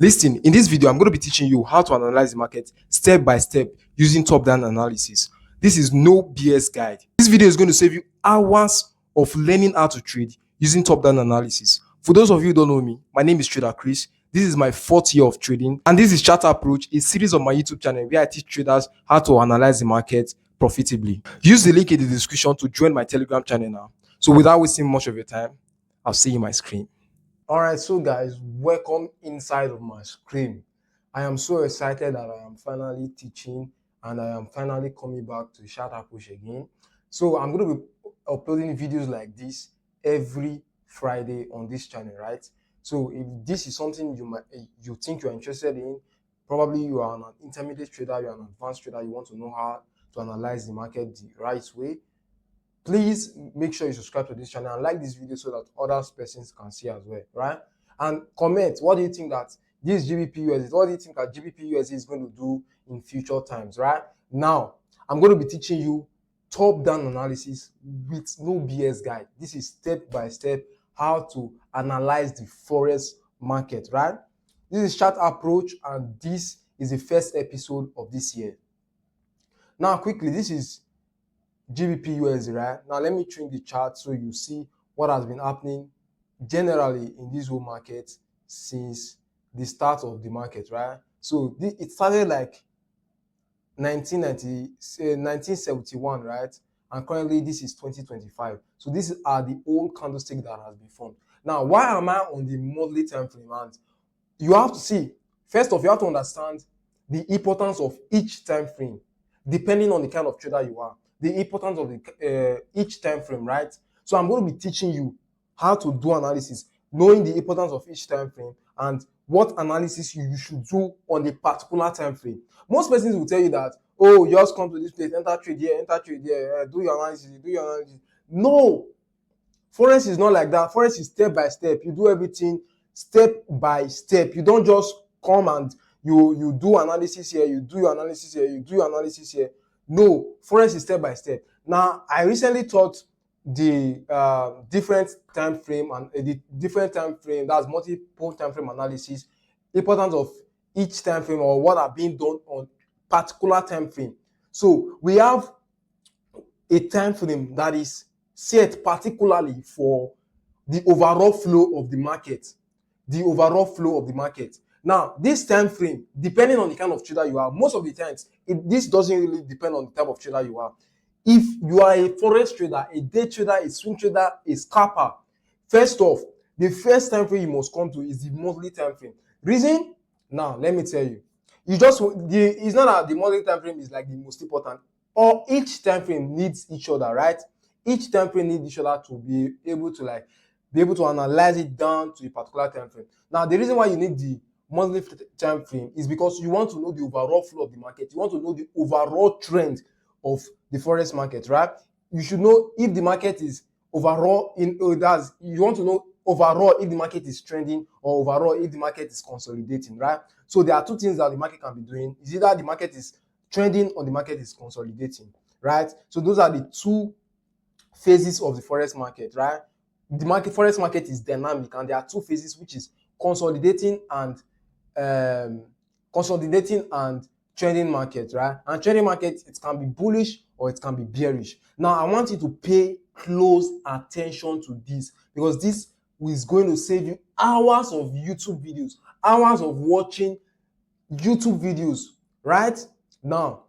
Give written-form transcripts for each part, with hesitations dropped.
Listen, in this video, I'm going to be teaching you how to analyze the market step by step using top-down analysis. This is no BS guide. This video is going to save you hours of learning how to trade using top-down analysis. For those of you who don't know me, my name is Trader Chris. This is my fourth year of trading, and this is Chart Approach, a series on my YouTube channel where I teach traders how to analyze the market profitably. Use the link in the description to join my Telegram channel now. So without wasting much of your time, I'll see you on my screen. All right, so guys, welcome inside of my screen. I am so excited that I am finally teaching and I am finally coming back to Chart Approach again. So I'm going to be uploading videos like this every Friday on this channel, right? So if this is something you think you're interested in, probably you are an intermediate trader, you're an advanced trader, you want to know how to analyze the market the right way, please make sure you subscribe to this channel and like this video so that other persons can see as well, right? And comment, what do you think that this GBP/USD, what do you think that GBP/USD is going to do in future times, right? Now, I'm going to be teaching you top-down analysis with no BS guide. This is step by step how to analyze the forex market, right? This is Chart Approach, and this is the first episode of this year. Now, quickly, this is GBP/USD, right? Now let me trim the chart so you see what has been happening generally in this whole market since the start of the market, right? So it started like 1971, right? And currently this is 2025. So these are the old candlestick that has been formed. Now, why am I on the monthly time frame? And you have to see, first off, you have to understand the importance of each time frame depending on the kind of trader you are. The importance of each time frame, right? So I'm going to be teaching you how to do analysis, knowing the importance of each time frame and what analysis you should do on a particular time frame. Most persons will tell you that, oh, you just come to this place, enter trade here, do your analysis, do your analysis. No, forex is not like that. Forex is step by step. You do everything step by step. You don't just come and you do analysis here, you do your analysis here, you do your analysis here. No, forex is step by step. Now, I recently taught the different time frame and the different time frame, that's multiple time frame analysis, importance of each time frame or what are being done on particular time frame. So we have a time frame that is set particularly for the overall flow of the market. The overall flow of the market. Now, this time frame, depending on the kind of trader you are, most of the times, this doesn't really depend on the type of trader you are. If you are a forex trader, a day trader, a swing trader, a scalper, first off, the first time frame you must come to is the monthly time frame. Reason? Now, let me tell you. It's not that the monthly time frame is like the most important. Or each time frame needs each other, right? Each time frame needs each other to be able to analyze it down to a particular time frame. Now, the reason why you need the monthly time frame is because you want to know the overall flow of the market. You want to know the overall trend of the forex market, right? You should know if the market is overall you want to know overall if the market is trending or overall if the market is consolidating, right? So there are two things that the market can be doing. Is either the market is trending or the market is consolidating, right? So those are the two phases of the forex market, right? The forex market is dynamic, and there are two phases, which is consolidating and trending market, right? And trending market, it can be bullish or it can be bearish. Now, I want you to pay close attention to this because this is going to save you hours of YouTube videos, hours of watching YouTube videos, right? Now,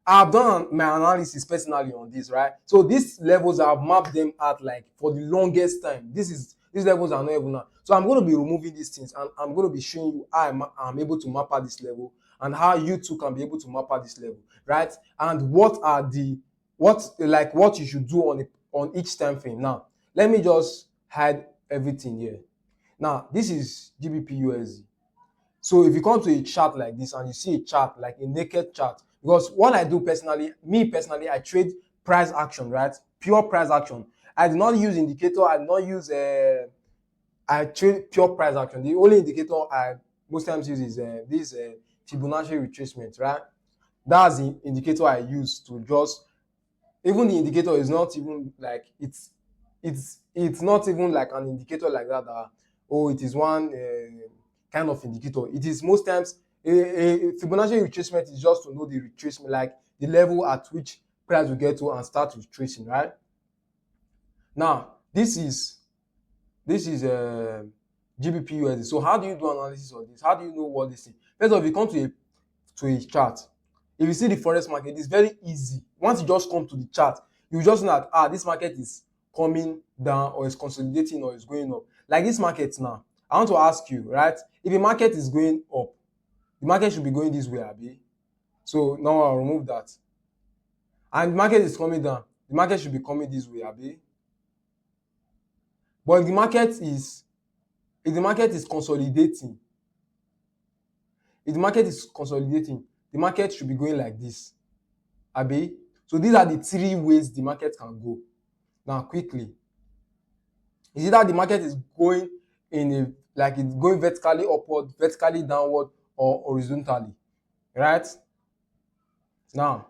I've done my analysis personally on this, right? So these levels, I've mapped them out like for the longest time. These levels are not even now. So I'm going to be removing these things and I'm going to be showing you how I'm able to map out this level and how you too can be able to map out this level, right? And what you should do on each time frame. Now, let me just hide everything here. Now, this is GBP/USD. So if you come to a chart like this and you see a chart like a naked chart, because what I do personally, I trade price action, right? Pure price action. I do not use indicator. I trade pure price action. The only indicator I most times use is this Fibonacci retracement, right? That's the indicator I use to just, even the indicator is not even like, it's not even like an indicator like that oh, it is one kind of indicator. It is most times a Fibonacci retracement is just to know the retracement, like the level at which price will get to and start retracing, right? Now, this is GBP USD. So how do you do analysis of this? How do you know what this is? First of all, if you come to a chart, if you see the forex market, it's very easy. Once you just come to the chart, you just know that this market is coming down or is consolidating or is going up. Like this market now, I want to ask you, right? If the market is going up, the market should be going this way, abi? So now I'll remove that. And the market is coming down, the market should be coming this way, abi? But if the market is consolidating, the market should be going like this, abi? So these are the three ways the market can go. Now quickly, is it that the market is going in a, like it's going vertically upward, vertically downward, or horizontally, right? Now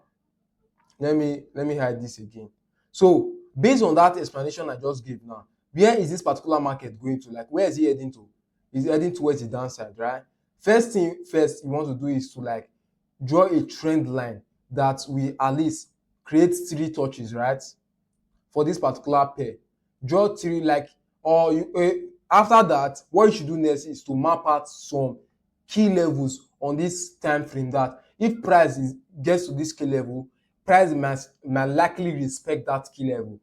let me hide this again. So based on that explanation I just gave now, where is this particular market going to? Like, where is it heading to? It's heading towards the downside, right? First thing first you want to do is to like draw a trend line that will at least create 3 touches, right? For this particular pair, draw 3, like, or you after that, what you should do next is to map out some key levels on this time frame, that if price gets to this key level, price might likely respect that key level.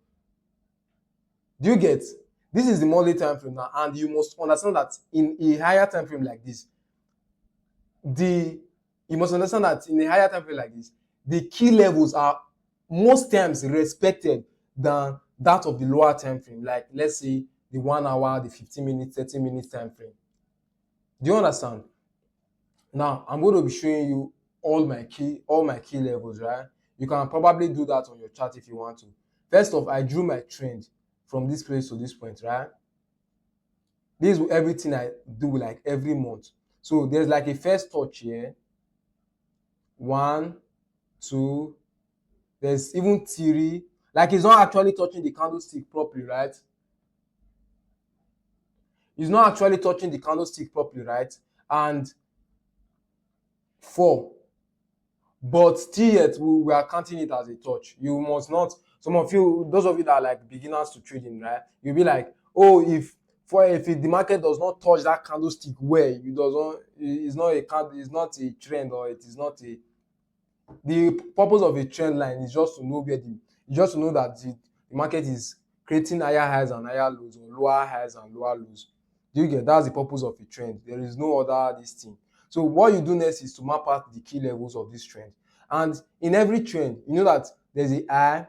Do you get? This is the monthly time frame now, and you must understand that in a higher time frame like this, the key levels are most times respected than that of the lower time frame, like let's say the 1 hour, the 15 minutes, 30 minutes time frame. Do you understand? Now I'm going to be showing you all my key levels, right? You can probably do that on your chart if you want to. First off, I drew my trend from this place to this point, right? This is everything I do like every month. So there's like a first touch here, 1, 2, there's even 3. Like, it's not actually touching the candlestick properly, right? It's not actually touching the candlestick properly, right? And 4. But still yet, we are counting it as a touch. You must not, some of you, those of you that are like beginners to trading, right? You'll be like, oh, if the market does not touch that candlestick well, it's not a trend, or it is not a, the purpose of a trend line is just to know that the market is creating higher highs and higher lows, or lower highs and lower lows. Do you get? That's the purpose of a trend. There is no other this thing. So what you do next is to map out the key levels of this trend. And in every trend, you know that there's a high,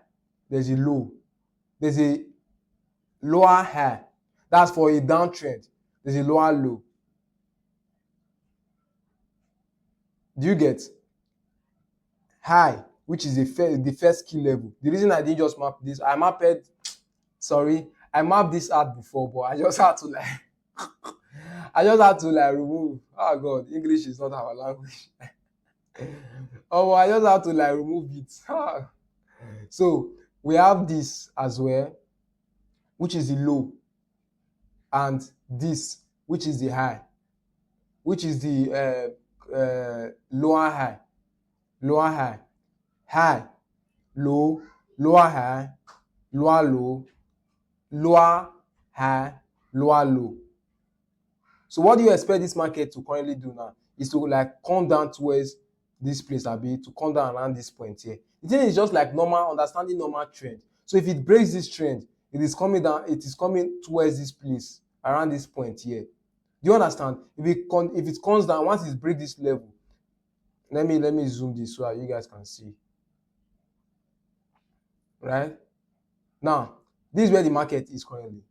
there's a low, there's a lower high. That's for a downtrend. There's a lower low. Do you get? High, which is the first key level. The reason I didn't just map this, I mapped this out before, but I just had to remove. Oh God, English is not our language. I just had to remove it. So we have this as well, which is the low, and this, which is the high, which is the lower high, high, low, lower high, lower low, lower high, lower low. So what do you expect this market to currently do now? Is to like come down towards this place, to come down around this point here. The thing is just like understanding normal trend. So if it breaks this trend, it is coming towards this place, around this point here. Do you understand? If it comes down, once it breaks this level, let me zoom this so that you guys can see. Right? Now, this is where the market is currently.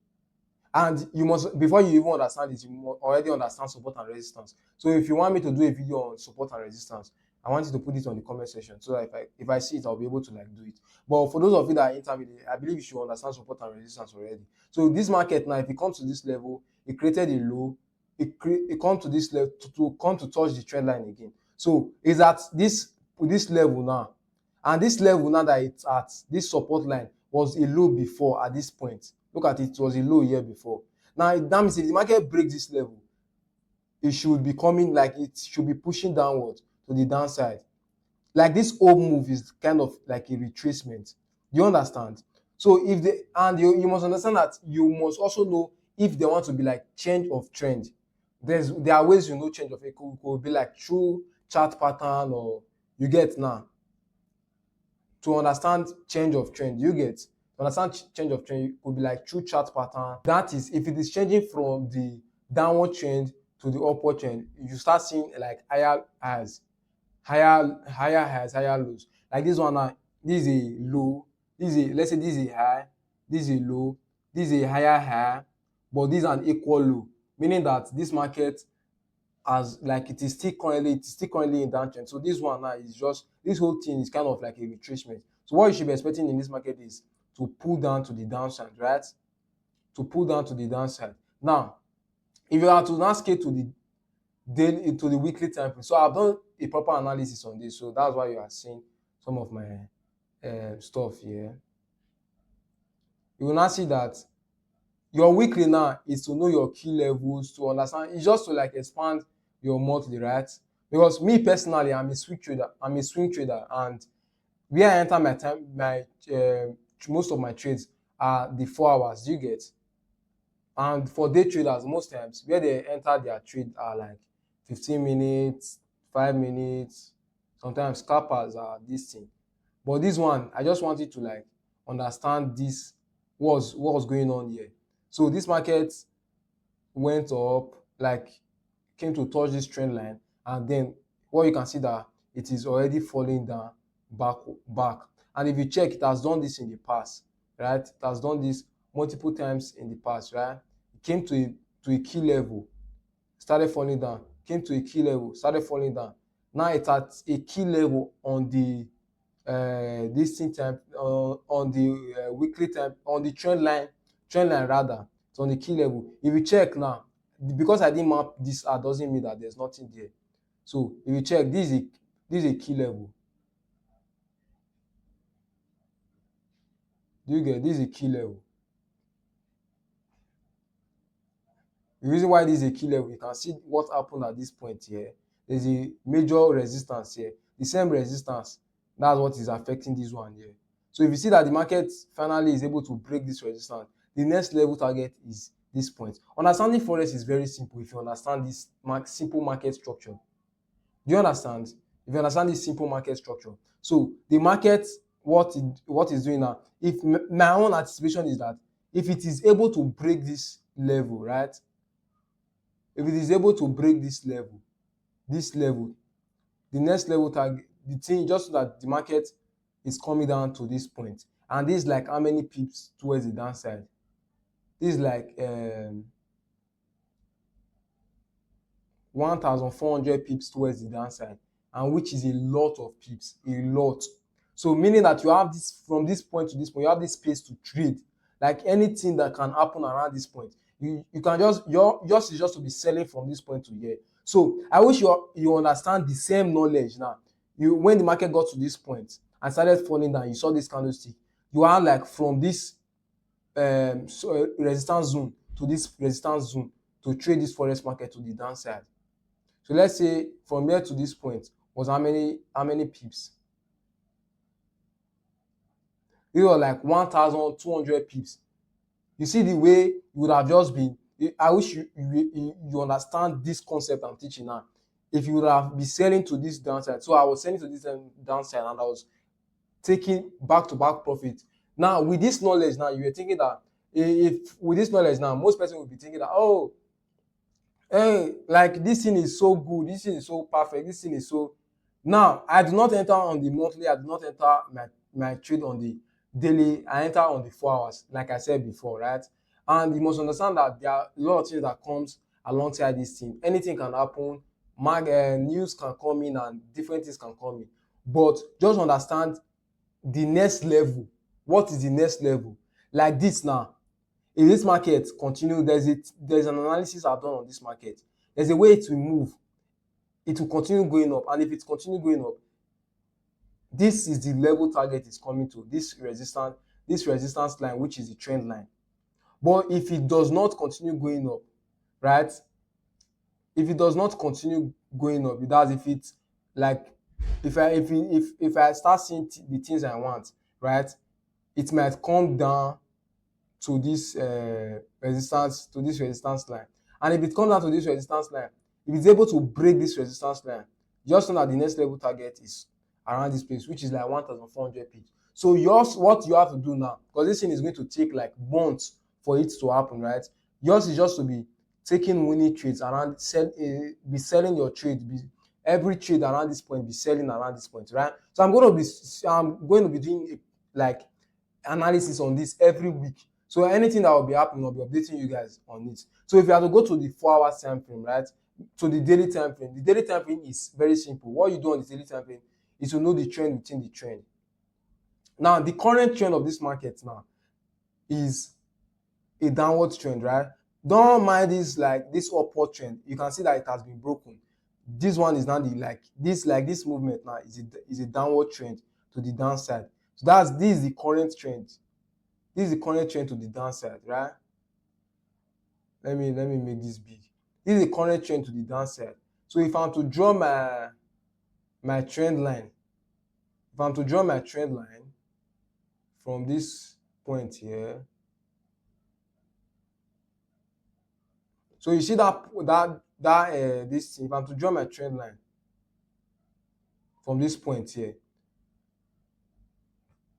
And you must, before you even understand this, you must already understand support and resistance. So if you want me to do a video on support and resistance, I want you to put it on the comment section, so that if I see it, I'll be able to do it. But for those of you that are intermediate, I believe you should understand support and resistance already. So this market now, if it comes to this level, it created a low, it comes to this level to come to touch the trend line again. So it's at this level now, and this level now that it's at, this support line was a low before at this point. Look at it, it was a low here before. Now that means if the market breaks this level, it should be coming, like it should be pushing downward to the downside. Like this whole move is kind of like a retracement. Do you understand? So if they, and you must understand that you must also know if they want to be like change of trend. There are ways you know change of, it could be like true chart pattern, or you get now, to understand change of trend. You get to understand change of trend, it could be like true chart pattern. That is, if it is changing from the downward trend to the upward trend, you start seeing like higher highs, higher highs, higher lows. Like this one now, this is a low, this is a, let's say this is a high, this is a low, this is a higher high, but this is an equal low, meaning that this market, as like it is still currently in downtrend. So this one now is just, this whole thing is kind of like a retracement. So what you should be expecting in this market is to pull down to the downside, right? To pull down to the downside. Now, if you are to now scale to the daily, to the weekly time frame, so I've done a proper analysis on this, so that's why you are seeing some of my stuff here. You will now see that your weekly now is to know your key levels, to understand, it's just to like expand your monthly, right? Because me personally, I'm a swing trader, and where I enter my time, most of my trades are the 4 hours. Do you get? And for day traders, most times where they enter their trade are like 15 minutes, 5 minutes. Sometimes scalpers are this thing. But this one, I just wanted to like understand this, what was going on here. So this market went up, like came to touch this trend line, and then what you can see that it is already falling down back. And if you check, it has done this in the past, right? It has done this multiple times in the past, right? It came to a key level, started falling down, came to a key level, started falling down. Now it's at a key level on the this thing time, on the weekly time, on the trend line rather. It's on the key level. If you check now, because I didn't map this out doesn't mean that there's nothing there. So if you check, this is a key level. Do you get? This is a key level. The reason why this is a key level, you can see what happened at this point here. There's a major resistance here. The same resistance, that's what is affecting this one here. So if you see that the market finally is able to break this resistance, the next level target is this point. Understanding forex is very simple if you understand this simple market structure. Do you understand? If you understand this simple market structure. So the market, what is doing now, if my own anticipation is that if it is able to break this level, right? If it is able to break this level, the next level target, the thing, just so that the market is coming down to this point, and this is like how many pips towards the downside? This is like 1,400 pips towards the downside, and which is a lot of pips, a lot. So meaning that you have this, from this point to this point, you have this space to trade. Like anything that can happen around this point, you can just, yours is just to be selling from this point to here. So I wish you understand the same knowledge now. You, when the market got to this point and started falling down, you saw this candlestick, you are like from this resistance zone to this resistance zone to trade this forex market to the downside. So let's say from here to this point was how many pips? It was like 1,200 pips. You see the way you would have just been. I wish you understand this concept I'm teaching now. If you would have been selling to this downside, so I was selling to this downside and I was taking back-to-back profit. Now with this knowledge, now you were thinking that, if with this knowledge now, most person will be thinking that, oh, hey, like this thing is so good, this thing is so perfect, this thing is so. Now I do not enter on the monthly, I do not enter my trade on the daily, I enter on the 4 hours, like I said before, right? And you must understand that there are a lot of things that comes alongside this thing. Anything can happen, news can come in and different things can come in, but just understand the next level. What is the next level? Like this now, if this market continue, there's an analysis I've done on this market. There's a way it will move. It will continue going up, and if it continue going up, this is the level target is coming to, this resistance line, which is the trend line. But if it does not continue going up, right? If it does not continue going up, that's if it's like if I start seeing the things I want, right? It might come down to this resistance line. And if it comes down to this resistance line, if it's able to break this resistance line, just know that the next level target is around this place, which is like 1,400 pips. So yours, what you have to do now, because this thing is going to take like months for it to happen, right? Yours is just to be taking winning trades around, be selling your trade, every trade around this point, be selling around this point, right? So I'm going to be doing like analysis on this every week. So anything that will be happening, I'll be updating you guys on it. So if you have to go to the 4 hour time frame, right, to the daily time frame, the daily time frame is very simple. What you do on the daily time frame is to know the trend within the trend. Now, the current trend of this market now is a downward trend, right? Don't mind this upward trend. You can see that it has been broken. This one is now this movement now is a downward trend to the downside. So this is the current trend. This is the current trend to the downside, right? Let me make this big. This is the current trend to the downside. So if I'm to draw my trend line, from this point here, so you see this thing. If I'm to draw my trend line from this point here,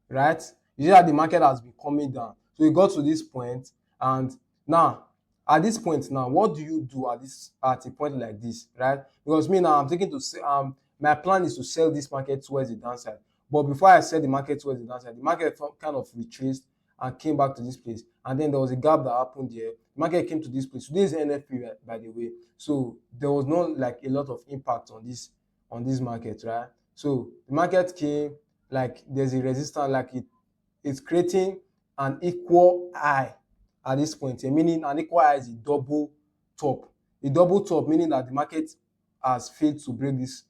right? You see that the market has been coming down. So you got to this point, and now at this point now, what do you do at a point like this, right? Because me now, I'm thinking to my plan is to sell this market towards the downside. But before I sell the market towards the downside, the market kind of retraced and came back to this place. And then there was a gap that happened here. The market came to this place. So this is NFP, by the way. So there was not like a lot of impact on this market, right? So the market came, like there's a resistance, like it's creating an equal high at this point here, meaning an equal high is a double top. A double top meaning that the market has failed to break this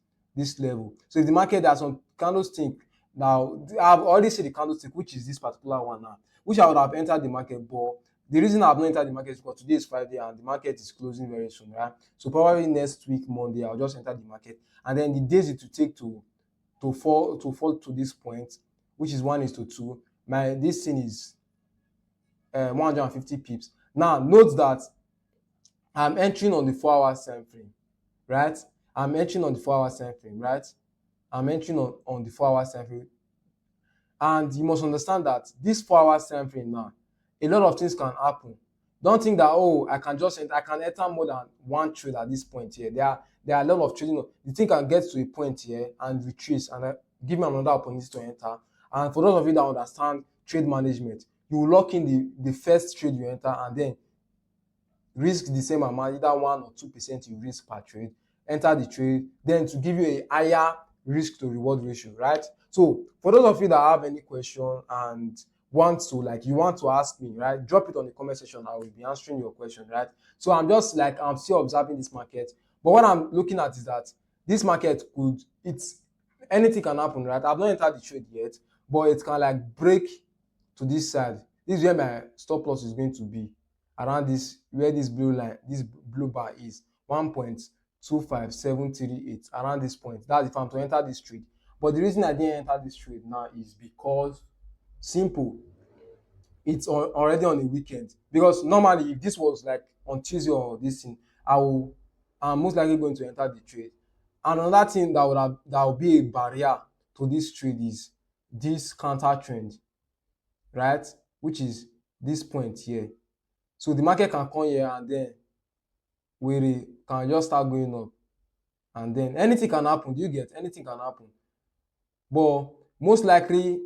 level. So if the market has some candlestick, now I've already seen the candlestick, which is this particular one now, which I would have entered the market, but the reason I've not entered the market is because today is Friday and the market is closing very soon, right? So probably next week, Monday, I'll just enter the market. And then the days it will take to fall to this point, which is 1:2, this thing is 150 pips. Now note that I'm entering on the 4 hour time frame, right? I'm entering on the 4 hour time frame, right? I'm entering on the 4 hour time frame. And you must understand that this 4 hour time frame now, a lot of things can happen. Don't think that, oh, I can enter more than one trade at this point here. There are a lot of trading. The thing can get to a point here and retrace and give me another opportunity to enter. And for those of you that understand trade management, you will lock in the first trade you enter and then risk the same amount, either 1 or 2% you risk per trade, enter the trade, then to give you a higher risk to reward ratio, right? So for those of you that have any question and want to ask me, right, drop it on the comment section. I will be answering your question, right? So I'm still observing this market, but what I'm looking at is that this market anything can happen, right? I've not entered the trade yet, but it can like break to this side. This is where my stop loss is going to be, around this, where this blue bar is, 1.25738, around this point. That's if I'm to enter this trade. But the reason I didn't enter this trade now is because simple, it's already on the weekend. Because normally if this was like on Tuesday or this thing, I'm most likely going to enter the trade. And another thing that will be a barrier to this trade is this counter trend, right? Which is this point here. So the market can come here and then we can just start going up, and then anything can happen. Do you get? Anything can happen. But most likely,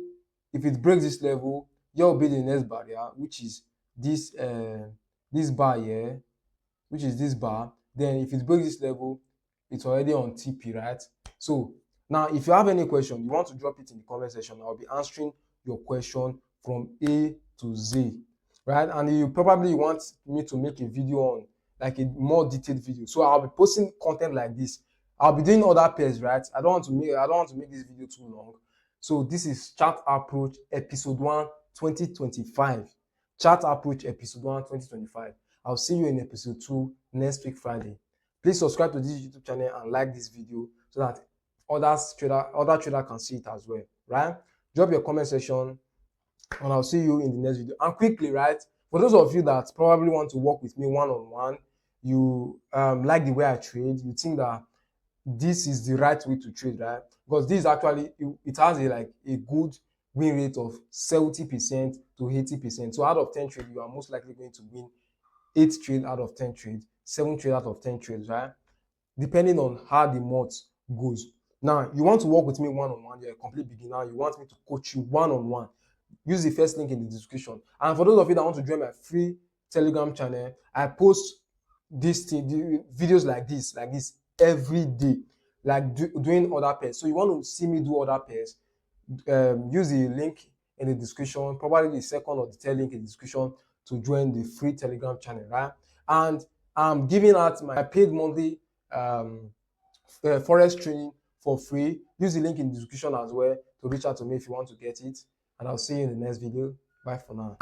if it breaks this level, here will be the next barrier, which is this bar here, which is this bar. Then if it breaks this level, it's already on TP, right? So now, if you have any question, you want to drop it in the comment section. I'll be answering your question from A to Z, right? And you probably want me to make a video on like a more detailed video. So I'll be posting content like this. I'll be doing other pairs, right? I don't want to make this video too long. So this is Chart Approach episode 1, 2025. Chat Approach episode 1 2025. I'll see you in episode 2 next week Friday. Please subscribe to this YouTube channel and like this video so that other trader can see it as well, right? Drop your comment section and I'll see you in the next video. And quickly, right, for those of you that probably want to work with me one-on-one, you like the way I trade, you think that this is the right way to trade, right? Because this actually it has a good win rate of 70% to 80%. So out of 10 trades, you are most likely going to win 8 trades out of 10 trades, 7 trades out of 10 trades, right? Depending on how the month goes. Now, you want to work with me one-on-one, you're a complete beginner, you want me to coach you one-on-one, use the first link in the description. And for those of you that want to join my free Telegram channel, I post videos like this every day, like doing other pairs. So you want to see me do other pairs, use the link in the description, probably the second or the third link in the description to join the free Telegram channel, right? And I'm giving out my paid monthly forex training for free. Use the link in the description as well to reach out to me if you want to get it. And I'll see you in the next video. Bye for now.